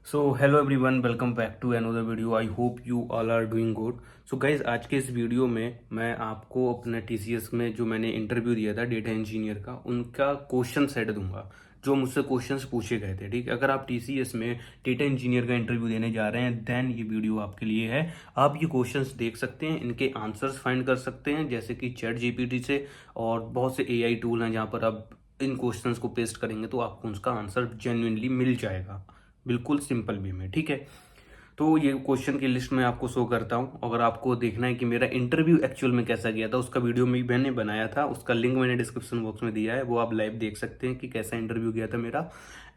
So hello everyone, welcome back to another video. I hope you all are doing good. So guys, आज के इस video में मैं आपको अपने टीसीएस में जो मैंने इंटरव्यू दिया था डेटा इंजीनियर का, उनका क्वेश्चन सेट दूंगा जो मुझसे क्वेश्चंस पूछे गए थे। ठीक है, अगर आप टीसीएस में डेटा इंजीनियर का इंटरव्यू देने जा रहे हैं देन ये वीडियो आपके लिए है। आप ये क्वेश्चंस देख सकते हैं, इनके आंसर्स फाइंड कर सकते हैं जैसे कि चैट जीपीटी से, और बहुत से एआई टूल हैं जहाँ पर आप इन क्वेश्चंस को पेस्ट करेंगे तो आपको उसका आंसर जेन्युइनली मिल जाएगा, बिल्कुल सिंपल वे में। ठीक है, तो ये क्वेश्चन की लिस्ट मैं आपको शो करता हूँ। अगर आपको देखना है कि मेरा इंटरव्यू एक्चुअल में कैसा गया था, उसका वीडियो में मैंने बनाया था, उसका लिंक मैंने डिस्क्रिप्शन बॉक्स में दिया है, वो आप लाइव देख सकते हैं कि कैसा इंटरव्यू गया था मेरा।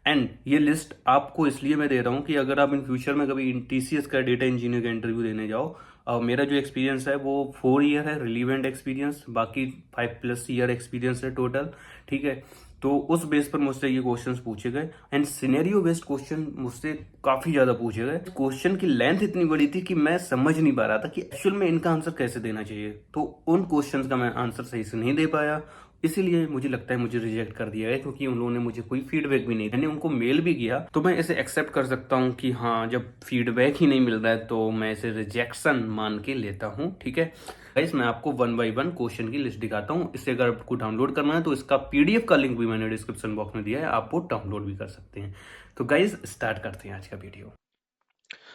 एंड ये लिस्ट आपको इसलिए मैं दे रहा हूँ कि अगर आप इन फ्यूचर में कभी टीसीएस का डेटा इंजीनियर का इंटरव्यू देने जाओ, मेरा जो एक्सपीरियंस है वो 4 ईयर है रिलीवेंट एक्सपीरियंस, बाकी 5+ ईयर एक्सपीरियंस है टोटल। ठीक है, तो उस बेस पर मुझसे ये क्वेश्चंस पूछे गए एंड सिनेरियो बेस्ड क्वेश्चन मुझसे काफी ज्यादा पूछे गए। क्वेश्चन की लेंथ इतनी बड़ी थी कि मैं समझ नहीं पा रहा था कि एक्चुअल में इनका आंसर कैसे देना चाहिए, तो उन क्वेश्चंस का मैं आंसर सही से नहीं दे पाया। इसीलिए मुझे लगता है मुझे रिजेक्ट कर दिया है, क्योंकि उन्होंने मुझे कोई फीडबैक भी नहीं, मैंने उनको मेल भी किया। तो मैं इसे एक्सेप्ट कर सकता हूँ कि हाँ, जब फीडबैक ही नहीं मिल रहा है तो मैं इसे रिजेक्शन मान के लेता हूँ। ठीक है गाइस, मैं आपको वन बाय वन क्वेश्चन की लिस्ट दिखाता हूँ। इसे अगर आपको डाउनलोड करना है तो इसका पीडीएफ का लिंक भी मैंने डिस्क्रिप्शन बॉक्स में दिया है, आप वो डाउनलोड भी कर सकते हैं। तो गाइस, स्टार्ट करते हैं आज का वीडियो।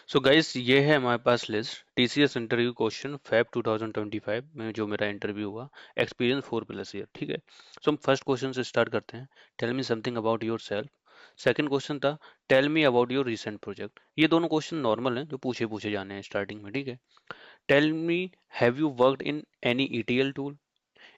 सो गाइस, ये है हमारे पास list TCS interview question Feb 2025 में जो मेरा इंटरव्यू हुआ। Experience 4+ year. ठीक है, सो हम फर्स्ट क्वेश्चन से स्टार्ट करते हैं। Tell me something about yourself. Second question था tell me about your recent project. ये दोनों क्वेश्चन नॉर्मल हैं जो पूछे पूछे जाने हैं स्टार्टिंग में। ठीक है, tell me have you worked in any ETL tool.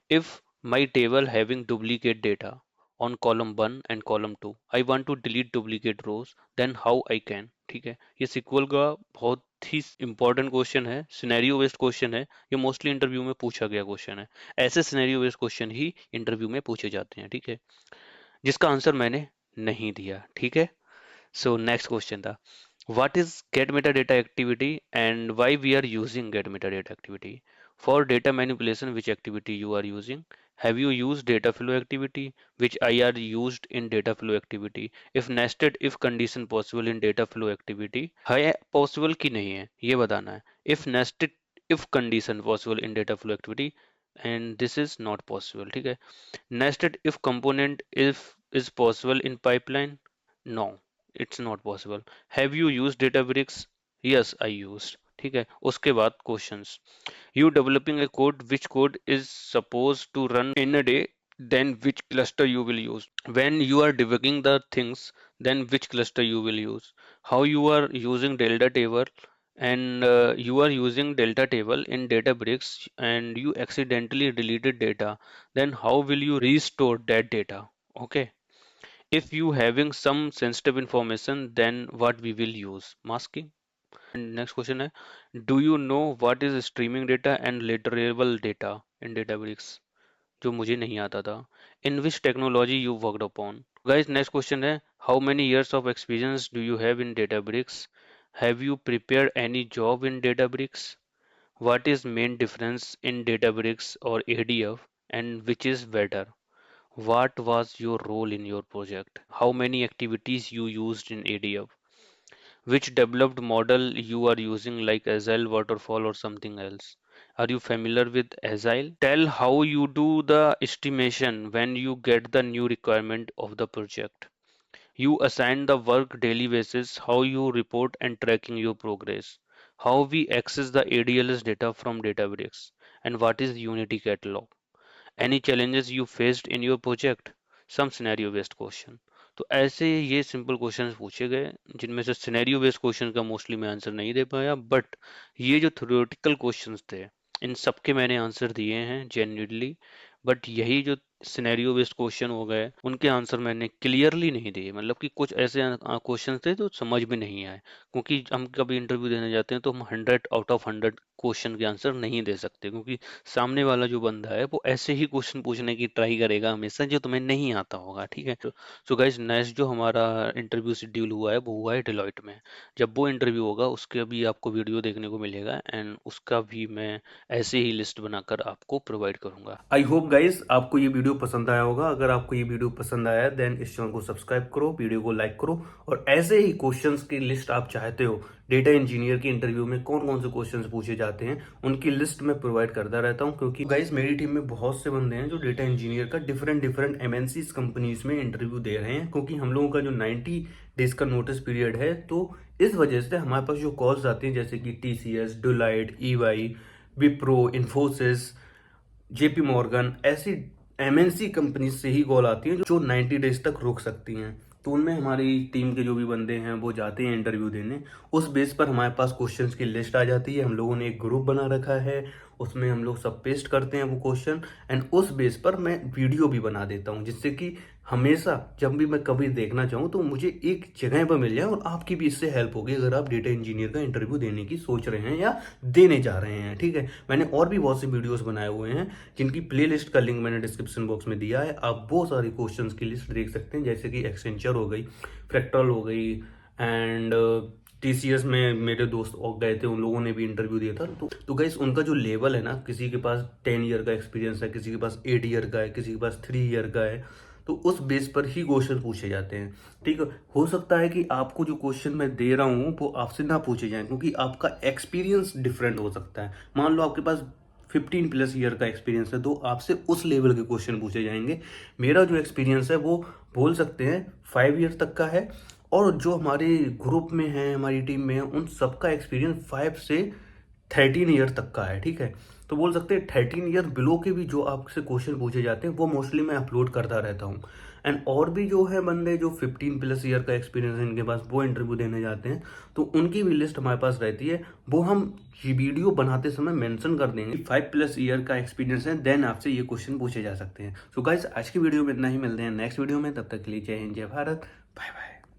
If my table having duplicate data on column 1 and column 2, I want to delete duplicate rows, then how I can। ठीक है, ये सिक्वल का बहुत ही important question है, scenario based question है। ये mostly interview में पूछा गया क्वेश्चन है। ऐसे सिनेरियो बेस्ड क्वेश्चन ही इंटरव्यू में पूछे जाते हैं। ठीक है, जिसका आंसर मैंने नहीं दिया। ठीक है, सो नेक्स्ट क्वेश्चन था what is get metadata activity and why we are using get metadata activity for data manipulation, which activity you are using, have you used data flow activity, which I are used in data flow activity, if nested if condition possible in data flow activity है possible कि नहीं है ये बताना है, if nested if condition possible in data flow activity and this is not possible। ठीक है, nested if component if is possible in pipeline, no it's not possible। have you used databricks, yes I used। ठीक है, उसके बाद questions you developing a code, which code is supposed to run in a day, then which cluster you will use, when you are debugging the things, then which cluster you will use, how you are using delta table, and you are using delta table in databricks and you accidentally deleted data, then how will you restore that data। okay, if you having some sensitive information, then what we will use, masking। and next question है do you know what is streaming data and literable data in databricks, जो मुझे नहीं आता था। in which technology you worked upon। guys, next question है how many years of experience do you have in databricks, have you prepared any job in databricks, what is main difference in databricks or adf and which is better, what was your role in your project, how many activities you used in adf, which developed model you are using like agile, waterfall or something else, are you familiar with agile, tell how you do the estimation when you get the new requirement of the project, you assign the work daily basis, how you report and tracking your progress, how we access the ADLS data from Databricks, and what is Unity catalog, any challenges you faced in your project, some scenario based question। तो ऐसे ये simple questions पूछे गए जिनमें से scenario based question का mostly मैं answer नहीं दे पाया, बट ये जो थ्योरेटिकल क्वेश्चंस थे इन सब के मैंने आंसर दिए हैं जेन्युइनली। बट यही जो सिनेरियो बेस्ड क्वेश्चन हो गए उनके आंसर मैंने क्लियरली नहीं दिए, मतलब कि कुछ ऐसे क्वेश्चन थे जो समझ में नहीं आए, क्योंकि हम कभी इंटरव्यू देने जाते हैं तो हम 100 आउट ऑफ 100 क्वेश्चन के आंसर नहीं दे सकते, क्योंकि सामने वाला जो बंदा है वो ऐसे ही क्वेश्चन पूछने की ट्राई करेगा हमेशा जो तुम्हें नहीं आता होगा। ठीक है, सो गाइस, नेक्स्ट जो हमारा इंटरव्यू शेड्यूल हुआ है वो हुआ है डिलॉयट में। जब वो इंटरव्यू होगा उसके भी आपको वीडियो देखने को मिलेगा एंड उसका भी मैं ऐसे ही लिस्ट बनाकर आपको प्रोवाइड करूंगा। आई होप गाइस आपको ये वीडियो वीडियो पसंद आया होगा। अगर आपको ये वीडियो पसंद आया देन इस चैनल को सब्सक्राइब करो, वीडियो को लाइक करो, और ऐसे ही क्वेश्चंस की लिस्ट आप चाहते हो डेटा इंजीनियर के इंटरव्यू में कौन कौन से क्वेश्चंस पूछे जाते हैं उनकी लिस्ट मैं प्रोवाइड करता रहता हूं, क्योंकि गाइस मेरी टीम में बहुत से बंदे हैं जो डेटा इंजीनियर का डिफरेंट एमएनसीज कंपनीज में इंटरव्यू दे रहे हैं, क्योंकि हम लोगों का जो 90 डेज का नोटिस पीरियड है, तो इस वजह से हमारे पास जो कॉल्स आती हैं जैसे कि TCS, Deloitte, EY, Wipro, Infosys, JP Morgan, ऐसी एमएनसी कंपनी से ही कॉल आती है जो 90 डेज तक रुक सकती हैं। तो उनमें हमारी टीम के जो भी बंदे हैं वो जाते हैं इंटरव्यू देने। उस बेस पर हमारे पास क्वेश्चंस की लिस्ट आ जाती है, हम लोगों ने एक ग्रुप बना रखा है, उसमें हम लोग सब पेस्ट करते हैं वो क्वेश्चन, एंड उस बेस पर मैं वीडियो भी बना देता हूँ, जिससे कि हमेशा जब भी मैं कभी देखना चाहूँ तो मुझे एक जगह पर मिल जाए, और आपकी भी इससे हेल्प होगी अगर आप डेटा इंजीनियर का इंटरव्यू देने की सोच रहे हैं या देने जा रहे हैं। ठीक है, मैंने और भी बहुत से वीडियोस बनाए हुए हैं जिनकी प्लेलिस्ट का लिंक मैंने डिस्क्रिप्शन बॉक्स में दिया है, आप बहुत सारी क्वेश्चंस की लिस्ट देख सकते हैं, जैसे कि एक्सेंचर हो गई, फ्रैक्टल हो गई, एंड टीसीएस में मेरे दोस्त और गए थे, उन लोगों ने भी इंटरव्यू दिया था। तो गाइस उनका जो लेवल है ना, किसी के पास 10 ईयर का एक्सपीरियंस है, किसी के पास 8 ईयर का है, किसी के पास 3 ईयर का है, तो उस बेस पर ही क्वेश्चन पूछे जाते हैं। ठीक है, हो सकता है कि आपको जो क्वेश्चन मैं दे रहा हूँ वो आपसे ना पूछे जाए, क्योंकि आपका एक्सपीरियंस डिफरेंट हो सकता है। मान लो आपके पास 15 प्लस ईयर का एक्सपीरियंस है, तो आपसे उस लेवल के क्वेश्चन पूछे जाएंगे। मेरा जो एक्सपीरियंस है वो बोल सकते हैं 5 ईयर तक का है, और जो हमारे ग्रुप में है, हमारी टीम में है, उन सबका एक्सपीरियंस 5 से 13 ईयर तक का है। ठीक है, तो बोल सकते हैं 13 ईयर बिलो के भी जो आपसे क्वेश्चन पूछे जाते हैं वो मोस्टली मैं अपलोड करता रहता हूँ। एंड और भी जो है बंदे जो 15 प्लस ईयर का एक्सपीरियंस है इनके पास, वो इंटरव्यू देने जाते हैं, तो उनकी भी लिस्ट हमारे पास रहती है, वो हम ये वीडियो बनाते समय मेंशन कर देंगे। 5 प्लस ईयर का एक्सपीरियंस है देन आपसे ये क्वेश्चन पूछे जा सकते हैं। सो गाइस आज की वीडियो में इतना ही, मिलते हैं नेक्स्ट वीडियो में, तब तक के लिए जय हिंद, जय भारत, बाय बाय।